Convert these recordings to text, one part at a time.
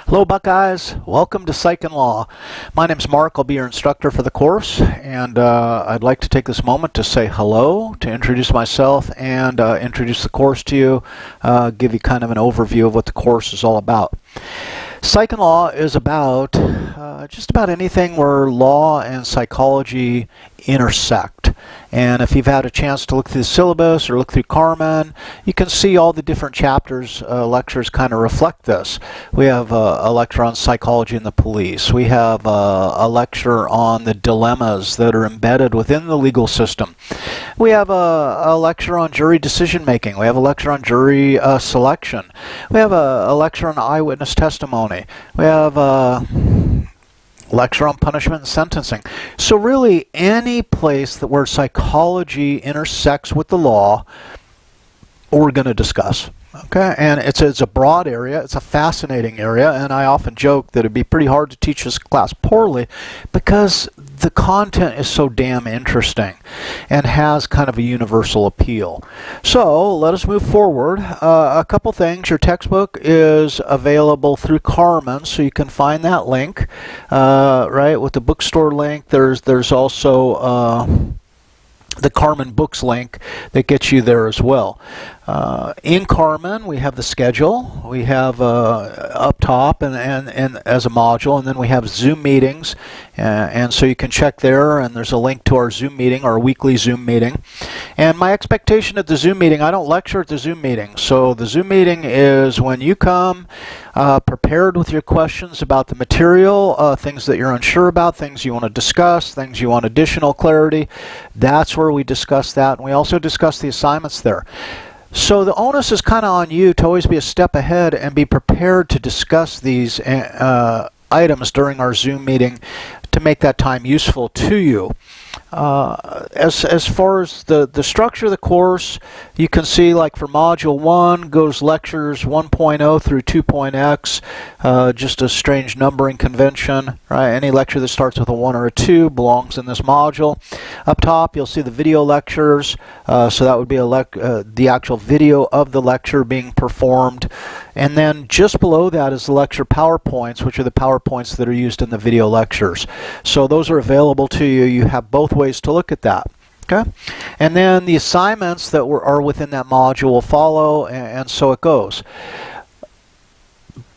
Hello Buckeyes, welcome to Psych and Law. My name's Mark, I'll be your instructor for the course, and I'd like to take this moment to say hello, to introduce myself and introduce the course to you, give you kind of an overview of what the course is all about. Psych and Law is about just about anything where law and psychology intersect. And if you've had a chance to look through the syllabus or look through Carmen, you can see all the different chapters, lectures kind of reflect this. We have a lecture on psychology in the police. We have a lecture on the dilemmas that are embedded within the legal system. We have a lecture on jury decision making. We have a lecture on jury selection. We have a lecture on eyewitness testimony. We have lecture on punishment and sentencing. So really any place that where psychology intersects with the law, we're going to discuss. Okay, and it's a broad area, it's a fascinating area, and I often joke that it'd be pretty hard to teach this class poorly because the content is so damn interesting and has kind of a universal appeal. So let us move forward. A couple things. Your textbook is available through Carmen, so you can find that link, right, with the bookstore link. There's also the Carmen Books link that gets you there as well. In Carmen, we have the schedule. We have up top and as a module, and then we have Zoom meetings, and so you can check there, and there's a link to our Zoom meeting, our weekly Zoom meeting. And my expectation at the Zoom meeting, I don't lecture at the Zoom meeting, so the Zoom meeting is when you come prepared with your questions about the material, things that you're unsure about, things you want to discuss, things you want additional clarity. That's where we discuss that, and we also discuss the assignments there. So the onus is kind of on you to always be a step ahead and be prepared to discuss these items during our Zoom meeting to make that time useful to you. As far as the structure of the course, you can see like for Module 1 goes lectures 1.0 through 2.x, just a strange numbering convention, right? Any lecture that starts with a 1 or a 2 belongs in this module. Up top you'll see the video lectures, so that would be the actual video of the lecture being performed. And then just below that is the lecture PowerPoints, which are the PowerPoints that are used in the video lectures. So those are available to you. You have both ways to look at that. Okay? And then the assignments that are within that module will follow, and so it goes.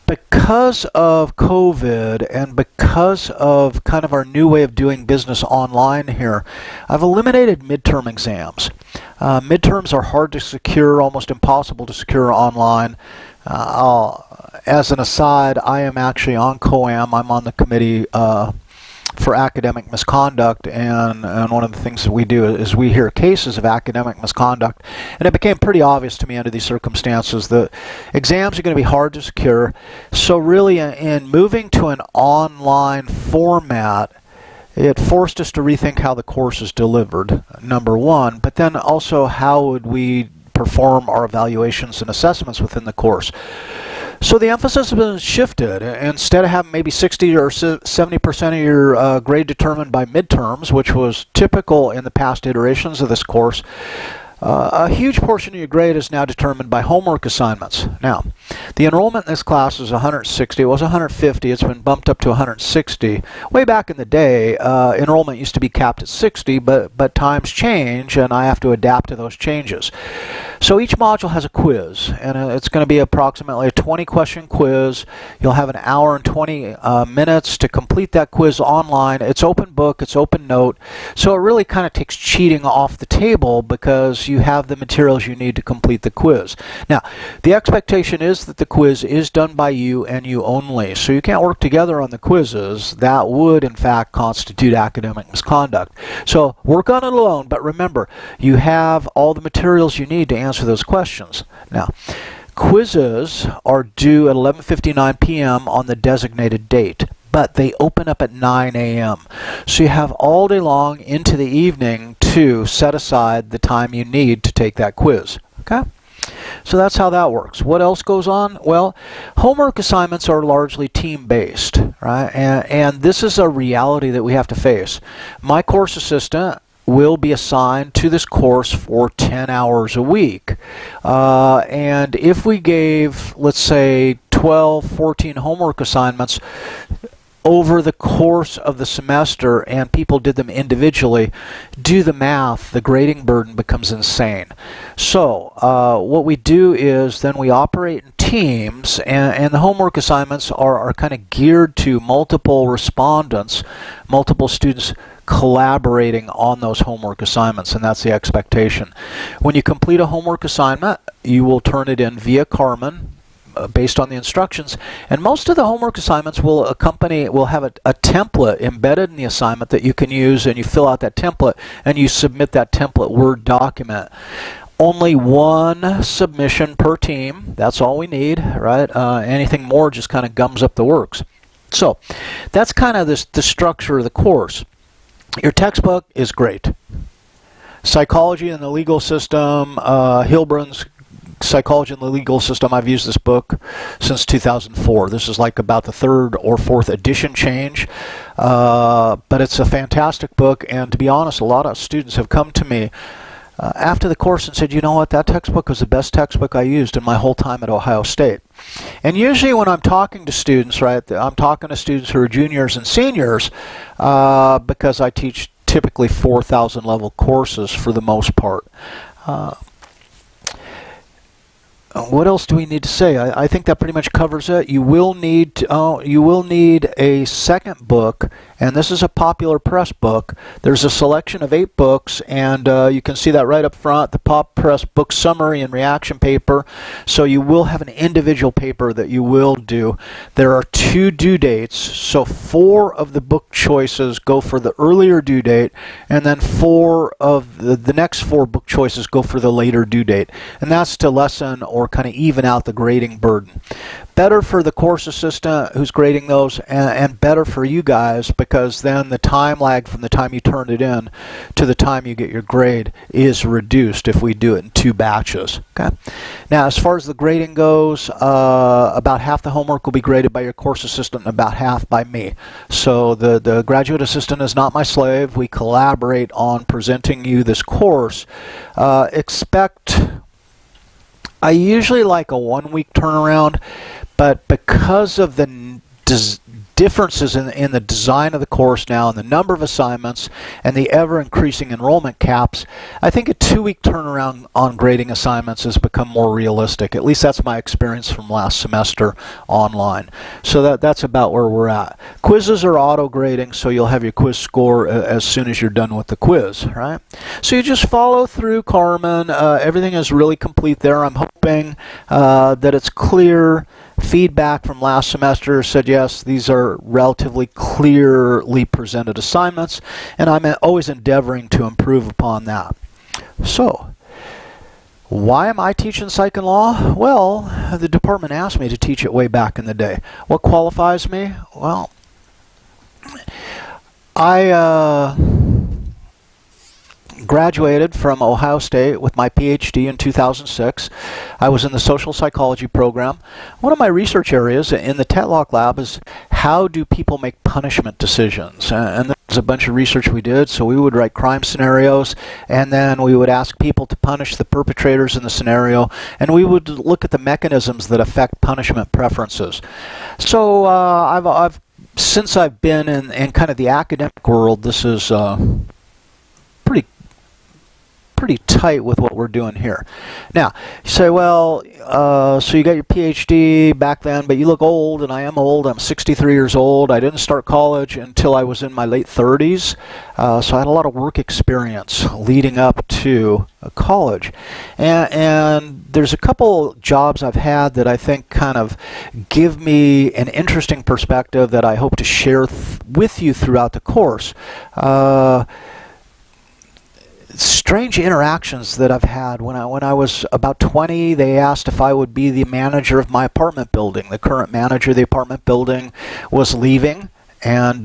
Because of COVID and because of kind of our new way of doing business online here, I've eliminated midterm exams. Midterms are hard to secure, almost impossible to secure online. As an aside, I am actually on COAM. I'm on the committee for academic misconduct, and one of the things that we do is we hear cases of academic misconduct, and it became pretty obvious to me under these circumstances that exams are going to be hard to secure. So really in moving to an online format, it forced us to rethink how the course is delivered, number one, but then also how would we perform our evaluations and assessments within the course. So the emphasis has been shifted. Instead of having maybe 60 or 70% of your grade determined by midterms, which was typical in the past iterations of this course, a huge portion of your grade is now determined by homework assignments. Now, the enrollment in this class is 160. It was 150. It's been bumped up to 160. Way back in the day, enrollment used to be capped at 60, but times change, and I have to adapt to those changes. So each module has a quiz, and it's going to be approximately a 20-question quiz. You'll have an hour and 20 minutes to complete that quiz online. It's open book, it's open note, so it really kind of takes cheating off the table because you have the materials you need to complete the quiz. Now, the expectation is that the quiz is done by you and you only, so you can't work together on the quizzes. That would, in fact, constitute academic misconduct. So work on it alone, but remember, you have all the materials you need to answer those questions. Now, quizzes are due at 11:59 p.m. on the designated date, but they open up at 9 a.m. So you have all day long into the evening to set aside the time you need to take that quiz. Okay? So that's how that works. What else goes on? Well, homework assignments are largely team-based, right? And this is a reality that we have to face. My course assistant will be assigned to this course for 10 hours a week. And if we gave, let's say, 12, 14 homework assignments over the course of the semester, and people did them individually, do the math, the grading burden becomes insane. So what we do is then we operate in teams, and the homework assignments are kind of geared to multiple respondents, multiple students collaborating on those homework assignments, and that's the expectation. When you complete a homework assignment, you will turn it in via Carmen, based on the instructions, and most of the homework assignments will have a template embedded in the assignment that you can use, and you fill out that template and you submit that template Word document. Only one submission per team, that's all we need, right? Anything more just kind of gums up the works. So that's kind of the structure of the course. Your textbook is great. Psychology in the Legal System, Hilbrun's Psychology in the Legal System. I've used this book since 2004. This is like about the 3rd or 4th edition change, but it's a fantastic book, and to be honest, a lot of students have come to me after the course and said, you know what, that textbook was the best textbook I used in my whole time at Ohio State. And usually when I'm talking to students, right, I'm talking to students who are juniors and seniors because I teach typically 4,000 level courses for the most part. What else do we need to say? I think that pretty much covers it. You will need a second book, and this is a Popular Press book. There's a selection of 8 books, and you can see that right up front, the Pop Press book summary and reaction paper. So you will have an individual paper that you will do. There are 2 due dates, so 4 of the book choices go for the earlier due date, and then 4 of the next 4 book choices go for the later due date. And that's to lessen or kind of even out the grading burden. Better for the course assistant who's grading those, and better for you guys, because then the time lag from the time you turn it in to the time you get your grade is reduced if we do it in 2 batches. Okay. Now, as far as the grading goes, about half the homework will be graded by your course assistant and about half by me. So the graduate assistant is not my slave. We collaborate on presenting you this course. I usually like a 1-week turnaround, but because of the differences in the design of the course now and the number of assignments and the ever-increasing enrollment caps, I think a 2-week turnaround on grading assignments has become more realistic. At least that's my experience from last semester online. So that's about where we're at. Quizzes are auto-grading, so you'll have your quiz score as soon as you're done with the quiz, right? So you just follow through Carmen. Everything is really complete there. I'm hoping that it's clear. Feedback from last semester said, yes, these are relatively clearly presented assignments, and I'm always endeavoring to improve upon that. So, why am I teaching Psych and Law? Well, the department asked me to teach it way back in the day. What qualifies me? Well, I graduated from Ohio State with my PhD in 2006. I was in the social psychology program. One of my research areas in the Tetlock lab is how do people make punishment decisions? And there's a bunch of research we did. So we would write crime scenarios, and then we would ask people to punish the perpetrators in the scenario, and we would look at the mechanisms that affect punishment preferences. So since I've been in kind of the academic world, this is pretty tight with what we're doing here. Now, you say, well, so you got your PhD back then, but you look old, and I am old. I'm 63 years old. I didn't start college until I was in my late 30s, so I had a lot of work experience leading up to college. And there's a couple jobs I've had that I think kind of give me an interesting perspective that I hope to share with you throughout the course. Strange interactions that I've had. When I was about 20, they asked if I would be the manager of my apartment building. The current manager of the apartment building was leaving, and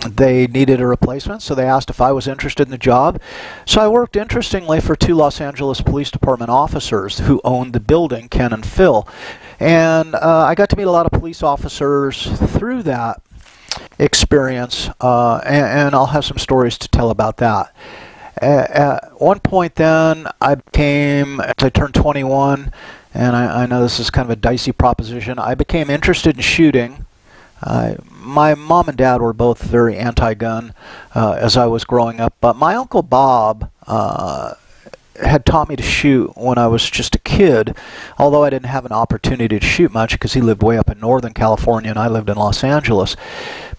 they needed a replacement, so they asked if I was interested in the job. So I worked, interestingly, for 2 Los Angeles Police Department officers who owned the building, Ken and Phil. And I got to meet a lot of police officers through that experience, and I'll have some stories to tell about that. At one point then, as I turned 21, and I know this is kind of a dicey proposition. I became interested in shooting. My mom and dad were both very anti-gun as I was growing up, but my Uncle Bob had taught me to shoot when I was just a kid, although I didn't have an opportunity to shoot much because he lived way up in Northern California and I lived in Los Angeles.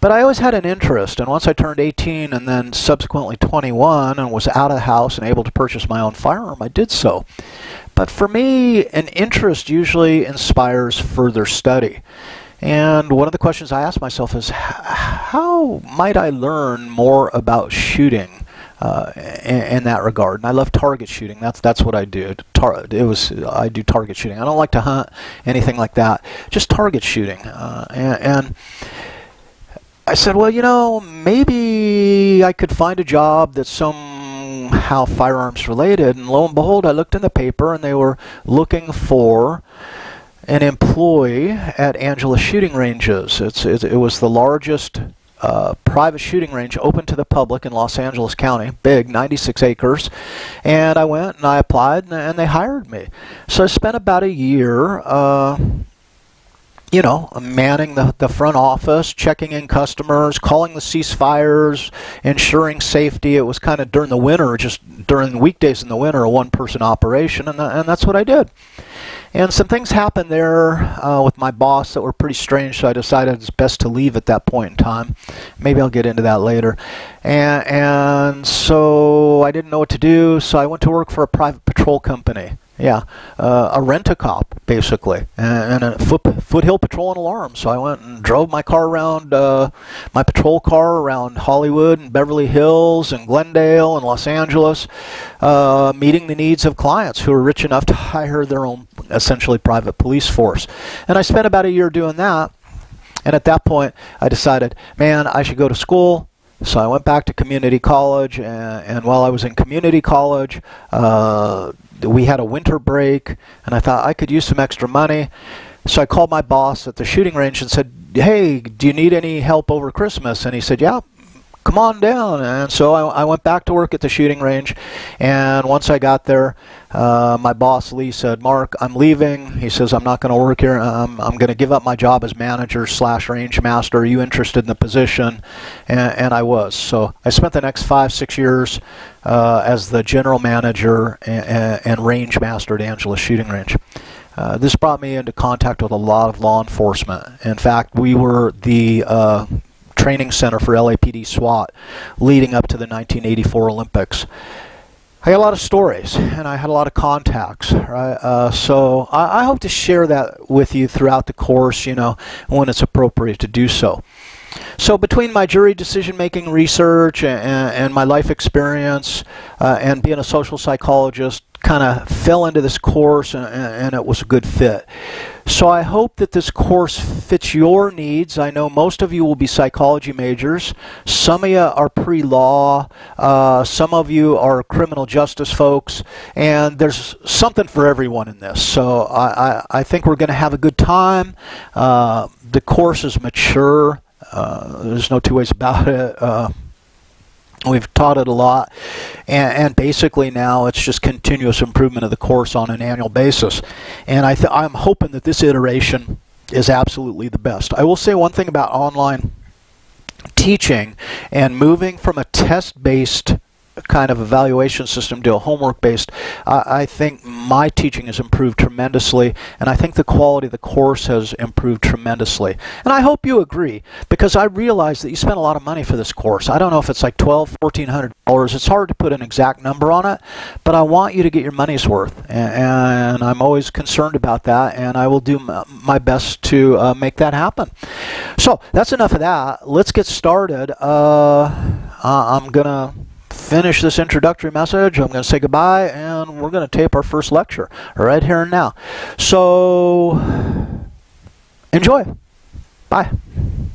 But I always had an interest, and once I turned 18 and then subsequently 21 and was out of the house and able to purchase my own firearm, I did so. But for me, an interest usually inspires further study. And one of the questions I asked myself is, how might I learn more about shooting in that regard? And I love target shooting. That's what I do. I do target shooting. I don't like to hunt, anything like that. Just target shooting. And I said, well, maybe I could find a job that's somehow firearms related. And lo and behold, I looked in the paper and they were looking for an employee at Angela Shooting Ranges. It was the largest private shooting range open to the public in Los Angeles County, big, 96 acres. And I went and I applied and they hired me. So I spent about a year manning the front office, checking in customers, calling the ceasefires, ensuring safety. It was kind of during the winter, just during weekdays in the winter, a one-person operation, and that's what I did. And some things happened there with my boss that were pretty strange, so I decided it's best to leave at that point in time. Maybe I'll get into that later. And so I didn't know what to do, so I went to work for a private patrol company. Yeah, a rent-a-cop, basically, and a foothill patrol and alarm. So I went and drove my car around, my patrol car around Hollywood and Beverly Hills and Glendale and Los Angeles, meeting the needs of clients who were rich enough to hire their own, essentially, private police force. And I spent about a year doing that, and at that point, I decided, man, I should go to school. So I went back to community college, and while I was in community college, we had a winter break, and I thought I could use some extra money. So I called my boss at the shooting range and said, hey, do you need any help over Christmas? And he said, yeah, come on down. And so I went back to work at the shooting range, and once I got there, my boss, Lee, said, Mark, I'm leaving. He says, I'm not going to work here. I'm going to give up my job as manager / range master. Are you interested in the position? And I was. So I spent the next 5-6 years as the general manager and range master at Angela Shooting Range. This brought me into contact with a lot of law enforcement. In fact, we were the training center for LAPD SWAT leading up to the 1984 Olympics. I had a lot of stories, and I had a lot of contacts, right? So I hope to share that with you throughout the course, when it's appropriate to do so. So between my jury decision-making research and my life experience and being a social psychologist, kind of fell into this course, and it was a good fit. So I hope that this course fits your needs. I know most of you will be psychology majors. Some of you are pre-law. Some of you are criminal justice folks. And there's something for everyone in this. So I think we're going to have a good time. The course is mature. There's no two ways about it. We've taught it a lot, and basically now it's just continuous improvement of the course on an annual basis. And I'm hoping that this iteration is absolutely the best. I will say one thing about online teaching and moving from a test-based kind of evaluation system to a homework-based, I think my teaching has improved tremendously, and I think the quality of the course has improved tremendously. And I hope you agree, because I realize that you spent a lot of money for this course. I don't know if it's like $1,200, $1,400. It's hard to put an exact number on it, but I want you to get your money's worth, and I'm always concerned about that, and I will do my best to make that happen. So that's enough of that. Let's get started. I'm going to finish this introductory message. I'm going to say goodbye, and we're going to tape our first lecture right here and now. So enjoy. Bye.